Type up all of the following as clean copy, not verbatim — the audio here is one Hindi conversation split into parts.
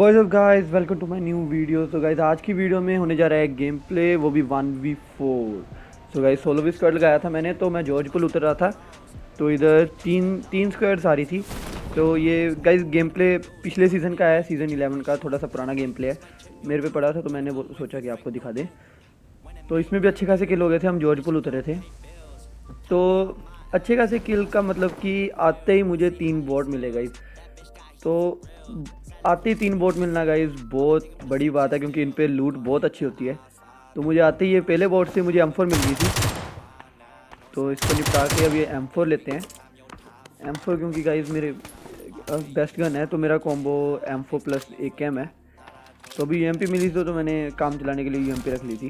What's up guys, welcome to my new video. तो गाइस आज की वीडियो में होने जा रहा है गेम प्ले, वो भी 1v4। सो गाइस सोलो भी स्क्वाड लगाया था मैंने, तो मैं जॉर्ज पुल उतर रहा था। तो इधर तीन स्क्वाड्स आ रही थी। तो ये गाइस गेम प्ले पिछले सीज़न का है, सीज़न 11 का। थोड़ा सा पुराना गेम प्ले है, मेरे पे पड़ा था तो मैंने वो सोचा कि आपको दिखा दें। तो इसमें भी अच्छे खासे किल हो गए थे, हम जॉर्ज पुल उतरे थे। तो अच्छे खासे किल का मतलब कि आते ही मुझे 3 बॉट मिले गाइस। तो आते ही 3 बोट मिलना गाइस बहुत बड़ी बात है, क्योंकि इन पे लूट बहुत अच्छी होती है। तो मुझे आते ही ये पहले बोट से मुझे M4 मिल गई थी। तो इसको निपटा के अब ये M4 लेते हैं। M4 क्योंकि गाइस मेरे बेस्ट गन है, तो मेरा कॉम्बो M4 प्लस AKM है। तो अभी UMP मिली थी तो मैंने काम चलाने के लिए UMP रख ली थी।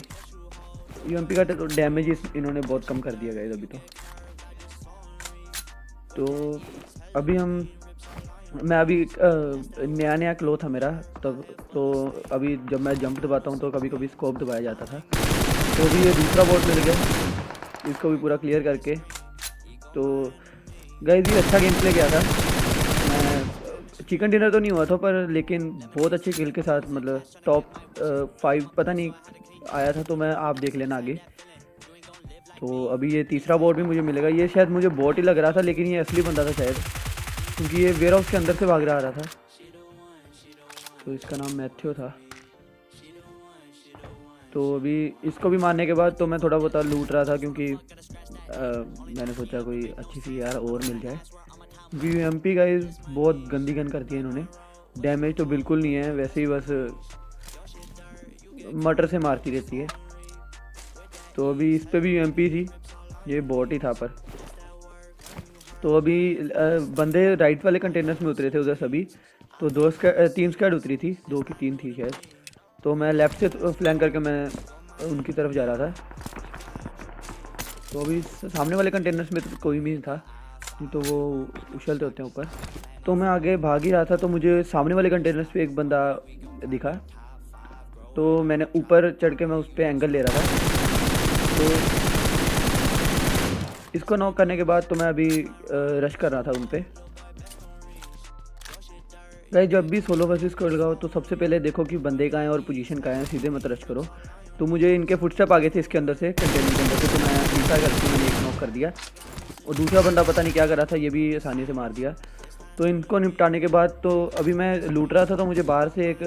UMP का तो डैमेज इन्होंने बहुत कम कर दिया गाइस अभी तो अभी मैं अभी नया क्लो था मेरा तब। तो अभी जब मैं जंप दबाता हूँ तो कभी कभी स्कोप दबाया जाता था। तो अभी ये दूसरा बोट मिल गया, इसको भी पूरा क्लियर करके। तो गाइस ये अच्छा गेम प्ले किया था। मैं चिकन डिनर तो नहीं हुआ था पर, लेकिन बहुत अच्छे किल के साथ, मतलब टॉप 5 पता नहीं आया था। तो मैं आप देख लेना आगे। तो अभी ये तीसरा बोट भी मुझे मिलेगा। ये शायद मुझे बोट ही लग रहा था, लेकिन ये असली बंदा था शायद, क्योंकि ये वेयर हाउस के अंदर से भाग रहा था। तो इसका नाम मैथ्यू था। तो अभी इसको भी मारने के बाद तो मैं थोड़ा बहुत लूट रहा था, क्योंकि मैंने सोचा कोई अच्छी सी यार और मिल जाए। UMP गाइस बहुत गंदी गन करती है इन्होंने। डैमेज तो बिल्कुल नहीं है, वैसे ही बस मटर से मारती रहती है। तो अभी इस पे भी UMP थी, ये बॉट ही था पर। तो अभी बंदे राइट वाले कंटेनर्स में उतरे थे उधर सभी। तो 3 स्क्वाड उतरी थी, 2 की 3 थी शायद। तो मैं लेफ़्ट से फ्लैंक करके मैं उनकी तरफ जा रहा था। तो अभी सामने वाले कंटेनर्स में तो कोई भी नहीं था, तो वो उछलते होते हैं ऊपर। तो मैं आगे भाग ही रहा था, तो मुझे सामने वाले कंटेनर्स पे एक बंदा दिखा। तो मैंने ऊपर चढ़ के मैं उस पर एंगल ले रहा था। तो इसको नॉक करने के बाद तो मैं अभी रश कर रहा था उन पे। गाइस जब भी सोलो वर्सेस को लगाओ तो सबसे पहले देखो कि बंदे कहाँ हैं और पोजीशन कहाँ है, सीधे मत रश करो। तो मुझे इनके फुटस्टेप आ गए थे इसके अंदर से, कंटेनर के अंदर से। तो मैं पीछा करके मैंने एक नॉक कर दिया, और दूसरा बंदा पता नहीं क्या कर रहा था, ये भी आसानी से मार दिया। तो इनको निपटाने के बाद तो अभी मैं लूट रहा था, तो मुझे बाहर से एक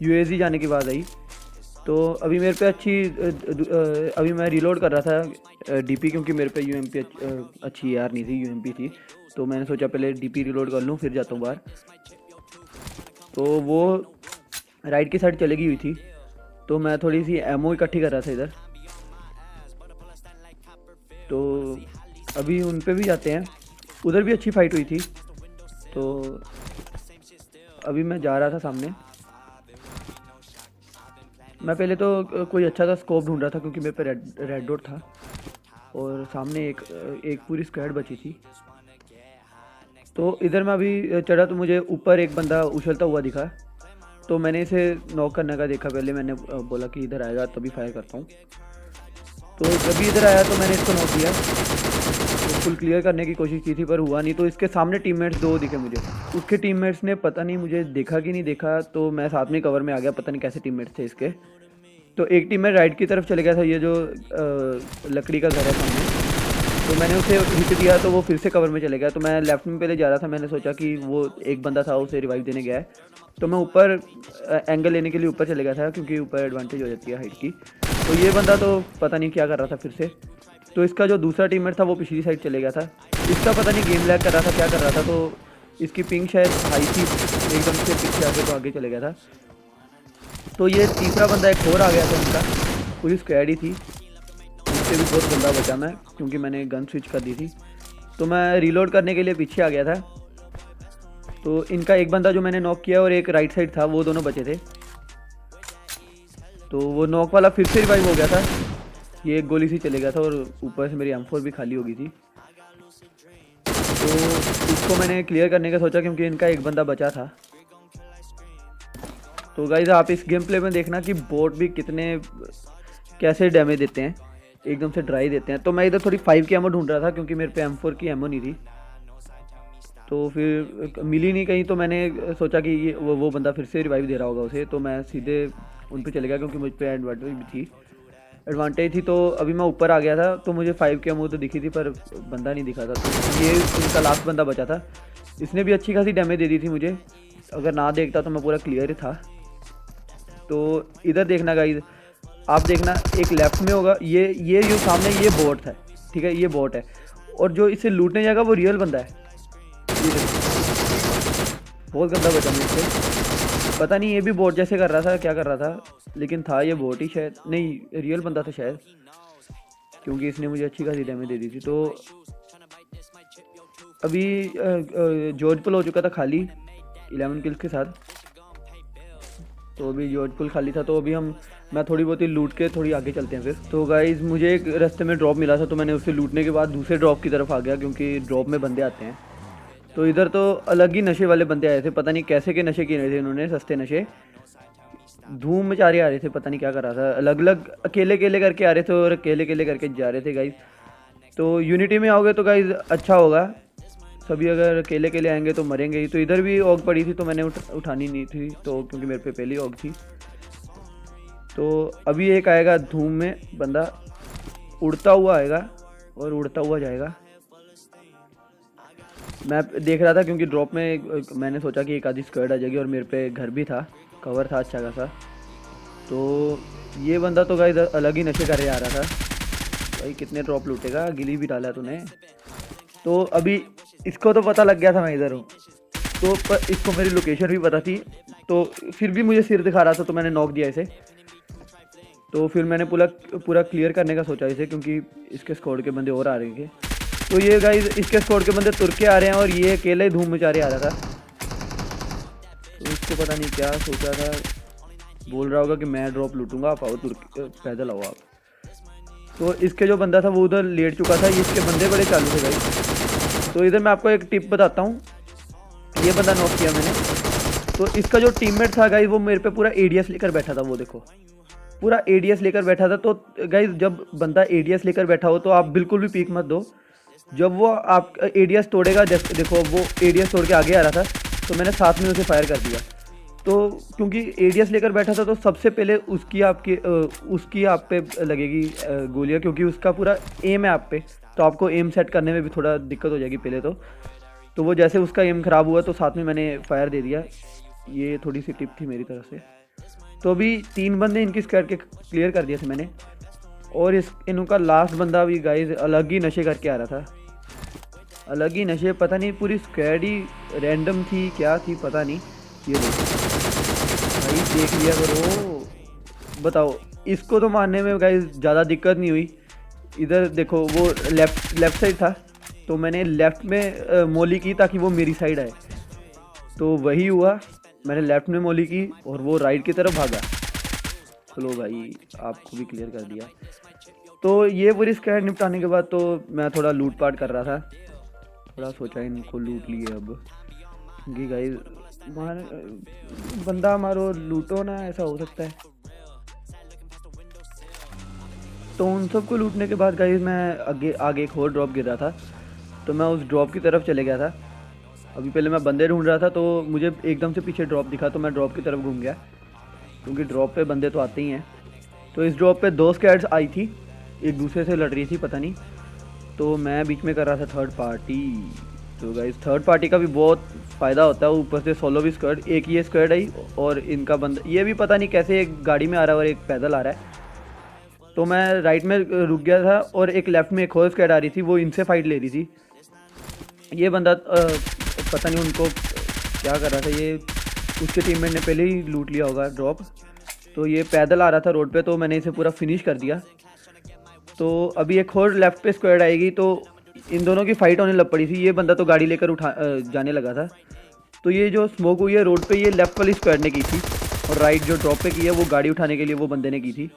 UAZ जाने की बात आई। तो अभी मेरे पे अभी मैं रिलोड कर रहा था DP, क्योंकि मेरे पे UMP अच्छी यार नहीं थी, UMP थी। तो मैंने सोचा पहले DP रिलोड कर लूँ फिर जाता हूँ बाहर। तो वो राइट की साइड चली गई हुई थी, तो मैं थोड़ी सी एमओ इकट्ठी कर रहा था इधर। तो अभी उन पे भी जाते हैं, उधर भी अच्छी फाइट हुई थी। तो अभी मैं जा रहा था सामने। मैं पहले तो कोई अच्छा सा स्कोप ढूंढ रहा था, क्योंकि मेरे पे रेड डॉट था, और सामने एक पूरी स्क्वाड बची थी। तो इधर मैं अभी चढ़ा तो मुझे ऊपर एक बंदा उछलता हुआ दिखा। तो मैंने इसे नॉक करने का देखा, पहले मैंने बोला कि इधर आएगा तभी फायर करता हूँ। तो जब भी इधर आया तो मैंने इसको नॉक किया। तो फुल क्लियर करने की कोशिश की थी पर हुआ नहीं। तो इसके सामने टीममेट्स 2 दिखे मुझे, उसके टीममेट्स ने पता नहीं मुझे देखा कि नहीं देखा, तो मैं साथ में कवर में आ गया। पता नहीं कैसे टीममेट्स थे इसके। तो एक टीममेट राइट की तरफ चले गया था, ये जो लकड़ी का घर है सामने। तो मैंने उसे हिट दिया तो वो फिर से कवर में चले गया। तो मैं लेफ्ट में पहले जा रहा था, मैंने सोचा कि वो एक बंदा था उसे रिवाइव देने गया है। तो मैं ऊपर एंगल लेने के लिए ऊपर चले गया था, क्योंकि ऊपर एडवांटेज हो जाती है हाइट की। तो ये बंदा तो पता नहीं क्या कर रहा था फिर से। तो इसका जो दूसरा टीममेट था वो पिछली साइड चले गया था। इसका पता नहीं गेम लैग कर रहा था, क्या कर रहा था। तो इसकी पिंग शायद हाई थी, एकदम से पीछे आके तो आगे चले गया था। तो ये तीसरा बंदा एक और आ गया था उनका, पूरी स्क्वाड ही थी। इससे भी बहुत बंदा बचा मैं, क्योंकि मैंने गन स्विच कर दी थी। तो मैं रीलोड करने के लिए पीछे आ गया था। तो इनका एक बंदा जो मैंने नॉक किया और एक राइट साइड था, वो दोनों बचे थे। तो वो नॉक वाला फिर से रिवाइव हो गया था, ये एक गोली से चले गया था, और ऊपर से मेरी M4 भी खाली हो गई थी। तो इसको मैंने क्लियर करने का सोचा, क्योंकि इनका एक बंदा बचा था। तो गाइस आप इस गेम प्ले में देखना कि बोट भी कैसे डैमेज देते हैं, एकदम से ड्राई देते हैं। तो मैं इधर थोड़ी 5 की एमो ढूंढ रहा था, क्योंकि मेरे पे M4 की एमो नहीं थी। तो फिर मिली नहीं कहीं, तो मैंने सोचा कि ये वो बंदा फिर से रिवाइव दे रहा होगा उसे, तो मैं सीधे उन पे चले गया क्योंकि मुझ पे एडवांटेज थी। तो अभी मैं ऊपर आ गया था, तो मुझे 5 की अमूल तो दिखी थी पर बंदा नहीं दिखा था। तो ये उनका लास्ट बंदा बचा था, इसने भी अच्छी खासी डैमेज दे दी थी मुझे, अगर ना देखता तो मैं पूरा क्लियर ही था। तो इधर देखना गाइस, आप देखना एक लेफ्ट में होगा, ये जो सामने ये बोट है, ठीक है, ये बोट है, और जो इसे लूटने जाएगा वो रियल बंदा है। ये देखो, बहुत गंदा बचा मुझसे, पता नहीं ये भी बोट जैसे कर रहा था, क्या कर रहा था, लेकिन था ये बोट ही शायद, नहीं रियल बंदा था शायद, क्योंकि इसने मुझे अच्छी खासी डैमेज दे दी थी। तो अभी जॉर्ज पुल हो चुका था खाली 11 किल्स के साथ, तो अभी जॉर्ज पुल खाली था। तो अभी मैं थोड़ी बहुत ही लूट के थोड़ी आगे चलते हैं फिर। तो गाइज मुझे एक रास्ते में ड्रॉप मिला था, तो मैंने उसे लूटने के बाद दूसरे ड्रॉप की तरफ आ गया, क्योंकि ड्रॉप में बंदे आते हैं। तो इधर तो अलग ही नशे वाले बंदे आए थे, पता नहीं कैसे के नशे किए थे इन्होंने, सस्ते नशे, धूम मचा रहे आ रहे थे, पता नहीं क्या कर रहा था, अलग अलग अकेले अकेले करके आ रहे थे और अकेले अकेले करके जा रहे थे गाइज। तो यूनिटी में आओगे तो गाइज अच्छा होगा, सभी अगर अकेले अकेले आएंगे तो मरेंगे ही। तो इधर भी ऑग पड़ी थी, तो मैंने उठानी नहीं थी, तो क्योंकि मेरे पे पहली ऑग थी। तो अभी एक आएगा धूम में बंदा, उड़ता हुआ आएगा और उड़ता हुआ जाएगा। मैं देख रहा था क्योंकि ड्रॉप में मैंने सोचा कि एक आधी स्क्वाड आ जाएगी, और मेरे पे घर भी था, कवर था अच्छा खासा। तो ये बंदा तो गाइस अलग ही नशे करे आ रहा था भाई, कितने ड्रॉप लूटेगा, गिली भी डाला तूने। तो अभी इसको तो पता लग गया था मैं इधर हूँ, तो पर इसको मेरी लोकेशन भी पता थी, तो फिर भी मुझे सिर दिखा रहा था, तो मैंने नॉक दिया इसे। तो फिर मैंने पूरा क्लियर करने का सोचा इसे, क्योंकि इसके स्क्वाड के बंदे और आ रहे थे। तो ये गाइस इसके स्क्वाड के बंदे तुर के आ रहे हैं, और ये अकेले ही धूम मचा रहे आ रहा था। तो इसको पता नहीं क्या सोचा था, बोल रहा होगा कि मैं ड्रॉप लूटूंगा, आप आओ तुर पैदल आओ आप। तो इसके जो बंदा था वो उधर लेट चुका था, इसके बंदे बड़े चालू थे गाइस। तो इधर मैं आपको एक टिप बताता हूँ, ये बंदा नॉक किया मैंने। तो इसका जो टीममेट था गाइस, वो मेरे पे पूरा एडीएस लेकर बैठा था, वो देखो पूरा एडीएस लेकर बैठा था। तो गाइस जब बंदा एडीएस लेकर बैठा हो तो आप बिल्कुल भी पीक मत दो, जब वो आप एडीएस तोड़ेगा, जैसे देखो वो एडीएस तोड़ के आगे आ रहा था, तो मैंने साथ में उसे फायर कर दिया। तो क्योंकि एडीएस लेकर बैठा था, तो सबसे पहले उसकी आप पे लगेगी गोलियाँ, क्योंकि उसका पूरा एम है आप पे, तो आपको एम सेट करने में भी थोड़ा दिक्कत हो जाएगी पहले तो वो जैसे उसका एम ख़राब हुआ तो साथ में मैंने फायर दे दिया। ये थोड़ी सी टिप थी मेरी तरफ से। तो अभी 3 बंदे इनकी स्क्वाड के क्लियर कर दिए थे मैंने, और इनका लास्ट बंदा भी गाइस अलग ही नशे करके आ रहा था, अलग ही नशे, पता नहीं पूरी स्क्वाड ही रैंडम थी क्या थी पता नहीं। ये भाई देख लिया करो, बताओ इसको तो मारने में गाइस ज़्यादा दिक्कत नहीं हुई। इधर देखो वो लेफ्ट साइड था, तो मैंने लेफ़्ट में मोली की ताकि वो मेरी साइड आए, तो वही हुआ, मैंने लेफ़्ट में मोली की और वो राइट की तरफ भागा। चलो भाई आपको भी क्लियर कर दिया। तो ये पूरी स्क्वाड निपटाने के बाद तो मैं थोड़ा लूट पाट कर रहा था, थोड़ा सोचा इनको लूट लिए अब, क्योंकि गाइस बंदा मारो लूटो ना, ऐसा हो सकता है। तो उन सबको लूटने के बाद गाइस मैं आगे एक और ड्रॉप गिर रहा था, तो मैं उस ड्रॉप की तरफ चले गया था। अभी पहले मैं बंदे ढूंढ रहा था, तो मुझे एकदम से पीछे ड्रॉप दिखा, तो मैं ड्रॉप की तरफ घूम गया, क्योंकि ड्रॉप पे बंदे तो आते ही हैं। तो इस ड्रॉप पे 2 स्क्वाड्स आई थी, एक दूसरे से लड़ रही थी पता नहीं, तो मैं बीच में कर रहा था थर्ड पार्टी। तो गाइस थर्ड पार्टी का भी बहुत फ़ायदा होता है, ऊपर से सोलो भी स्क्वाड, एक ये स्क्वाड आई और इनका बंदा, ये भी पता नहीं कैसे एक गाड़ी में आ रहा है और एक पैदल आ रहा है। तो मैं राइट में रुक गया था, और एक लेफ़्ट में एक और स्क्वाड आ रही थी, वो इनसे फाइट ले रही थी। ये बंदा पता नहीं उनको क्या कर रहा था, ये उसके टीममेट ने पहले ही लूट लिया होगा ड्रॉप। तो ये पैदल आ रहा था रोड पे, तो मैंने इसे पूरा फिनिश कर दिया। तो अभी एक और लेफ़्ट पे स्क्वाड आएगी, तो इन दोनों की फ़ाइट होने लग पड़ी थी। ये बंदा तो गाड़ी लेकर जाने लगा था, तो ये जो स्मोक हुई है रोड पे, ये लेफ़्ट वाली स्क्वाड ने की थी, और राइट जो ड्रॉप पे की है वो गाड़ी उठाने के लिए वो बंदे ने की थी।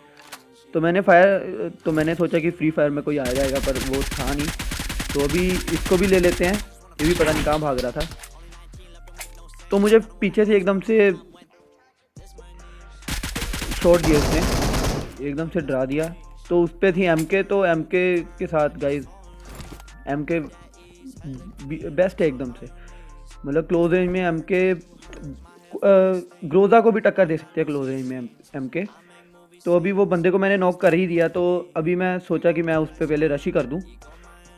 तो मैंने सोचा कि फ्री फायर में कोई आ जाएगा, पर वो था नहीं। तो अभी इसको भी ले लेते हैं, ये भी पता नहीं कहाँ भाग रहा था। तो मुझे पीछे से एकदम से शॉट दिया इसने, एकदम से डरा दिया। तो उस पर थी एमके, तो एमके के साथ गाइस एमके बेस्ट है एकदम से। मतलब क्लोज रेंज में एम के ग्रोजा को भी टक्कर दे सकते हैं क्लोज रेंज में एम के। तो अभी वो बंदे को मैंने नॉक कर ही दिया, तो अभी मैं सोचा कि मैं उस पर पहले रश ही कर दूं,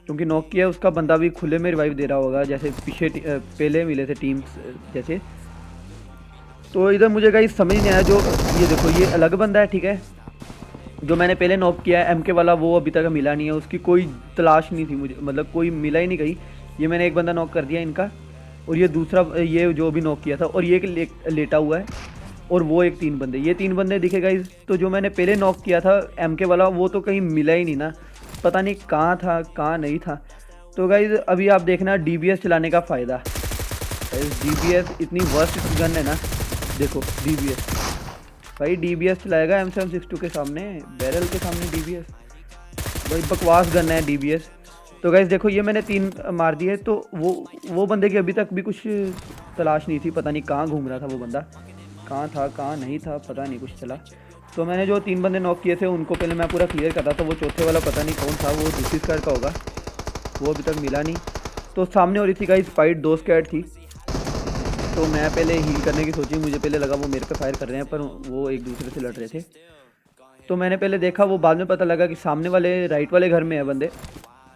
क्योंकि नॉक किया उसका बंदा भी खुले में रिवाइव दे रहा होगा जैसे पीछे पहले मिले थे टीम्स जैसे। तो इधर मुझे कहीं समझ नहीं आया, जो ये देखो ये अलग बंदा है ठीक है, जो मैंने पहले नॉक किया है एम के वाला, वो अभी तक मिला नहीं है, उसकी कोई तलाश नहीं थी मुझे, मतलब कोई मिला ही नहीं कहीं। ये मैंने एक बंदा नॉक कर दिया इनका, और ये दूसरा ये जो भी नॉक किया था, और ये एक लेटा हुआ है, और वो एक 3 बंदे, ये 3 बंदे दिखे गाइस। तो जो मैंने पहले नॉक किया था एम के वाला, वो तो कहीं मिला ही नहीं ना, पता नहीं कहाँ था कहाँ नहीं था। तो गाइस अभी आप देखना DBS चलाने का फ़ायदा। DBS इतनी वर्स्ट गन है ना, देखो DBS भाई, DBS चलाएगा M762 के सामने, बैरल के सामने DBS, भाई बकवास गन है DBS। तो गाइस देखो ये मैंने 3 मार दिए, तो वो बंदे की अभी तक भी कुछ तलाश नहीं थी, पता नहीं कहाँ घूम रहा था वो बंदा, कहाँ था कहाँ नहीं था पता नहीं कुछ चला। तो मैंने जो 3 बंदे नॉक किए थे उनको पहले मैं पूरा क्लियर कर रहा था, वो चौथे वाला पता नहीं कौन था, वो दूसरी स्क्वाड का होगा, वो अभी तक मिला नहीं। तो सामने हो रही थी गाइस फाइट, 2 स्क्वाड थी, तो मैं पहले हील करने की सोची, मुझे पहले लगा वो मेरे पे फायर कर रहे हैं, पर वो एक दूसरे से लड़ रहे थे। तो मैंने पहले देखा, वो बाद में पता लगा कि सामने वाले राइट वाले घर में है बंदे।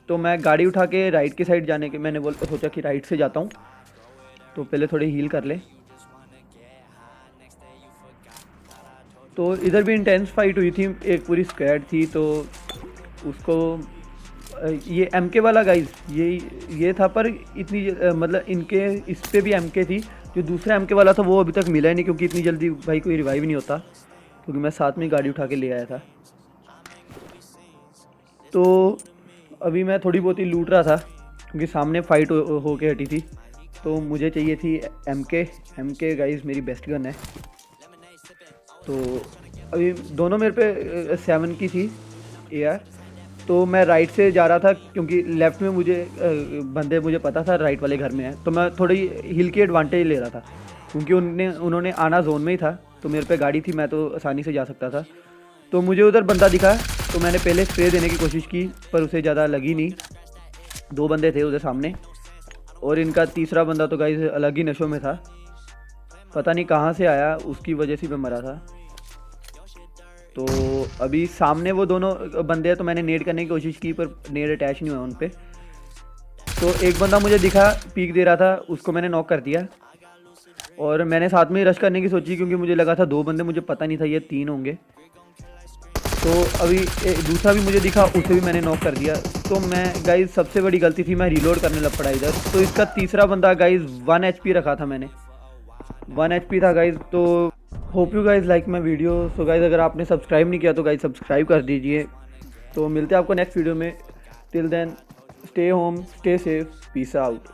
तो मैं गाड़ी उठा के राइट की साइड जाने के मैंने सोचा कि राइट से जाता हूँ, तो पहले थोड़ी हील कर ले। तो इधर भी इंटेंस फाइट हुई थी, एक पूरी स्क्वाड थी, तो उसको ये MK वाला गाइस ये था, पर इतनी मतलब इनके इस पे भी MK थी, जो दूसरा MK वाला था वो अभी तक मिला ही नहीं, क्योंकि इतनी जल्दी भाई कोई रिवाइव नहीं होता, क्योंकि मैं साथ में गाड़ी उठा के ले आया था। तो अभी मैं थोड़ी बहुत ही लूट रहा था, क्योंकि सामने फाइट हो के हटी थी, तो मुझे चाहिए थी MK गाइस मेरी बेस्ट गन है। तो अभी दोनों मेरे पे 7 की थी AR। तो मैं राइट से जा रहा था, क्योंकि लेफ़्ट में मुझे बंदे मुझे पता था राइट वाले घर में है, तो मैं थोड़ी हिल की एडवांटेज ले रहा था, क्योंकि उन्होंने आना जोन में ही था, तो मेरे पे गाड़ी थी, मैं तो आसानी से जा सकता था। तो मुझे उधर बंदा दिखा, तो मैंने पहले स्प्रे देने की कोशिश की, पर उसे ज़्यादा लगी नहीं। 2 बंदे थे उधर सामने, और इनका तीसरा बंदा तो गाइस अलग ही नशों में था, पता नहीं कहाँ से आया, उसकी वजह से मैं मरा था। तो अभी सामने वो दोनों बंदे हैं, तो मैंने नेड करने की कोशिश की, पर नेड अटैच नहीं हुआ उन पे। तो एक बंदा मुझे दिखा पीक दे रहा था, उसको मैंने नॉक कर दिया, और मैंने साथ में ही रश करने की सोची, क्योंकि मुझे लगा था 2 बंदे, मुझे पता नहीं था ये 3 होंगे। तो अभी दूसरा भी मुझे दिखा, उसे भी मैंने नॉक कर दिया। तो मैं गाइज सबसे बड़ी गलती थी, मैं रीलोड करने लग पड़ा इधर। तो इसका तीसरा बंदा गाइज 1 HP रखा था मैंने, 1 HP था गाइज। तो hope you guys like my video. So guys अगर आपने सब्सक्राइब नहीं किया तो गाइज सब्सक्राइब कर दीजिए। तो मिलते हैं आपको नेक्स्ट वीडियो में, till then stay home, stay safe, peace out.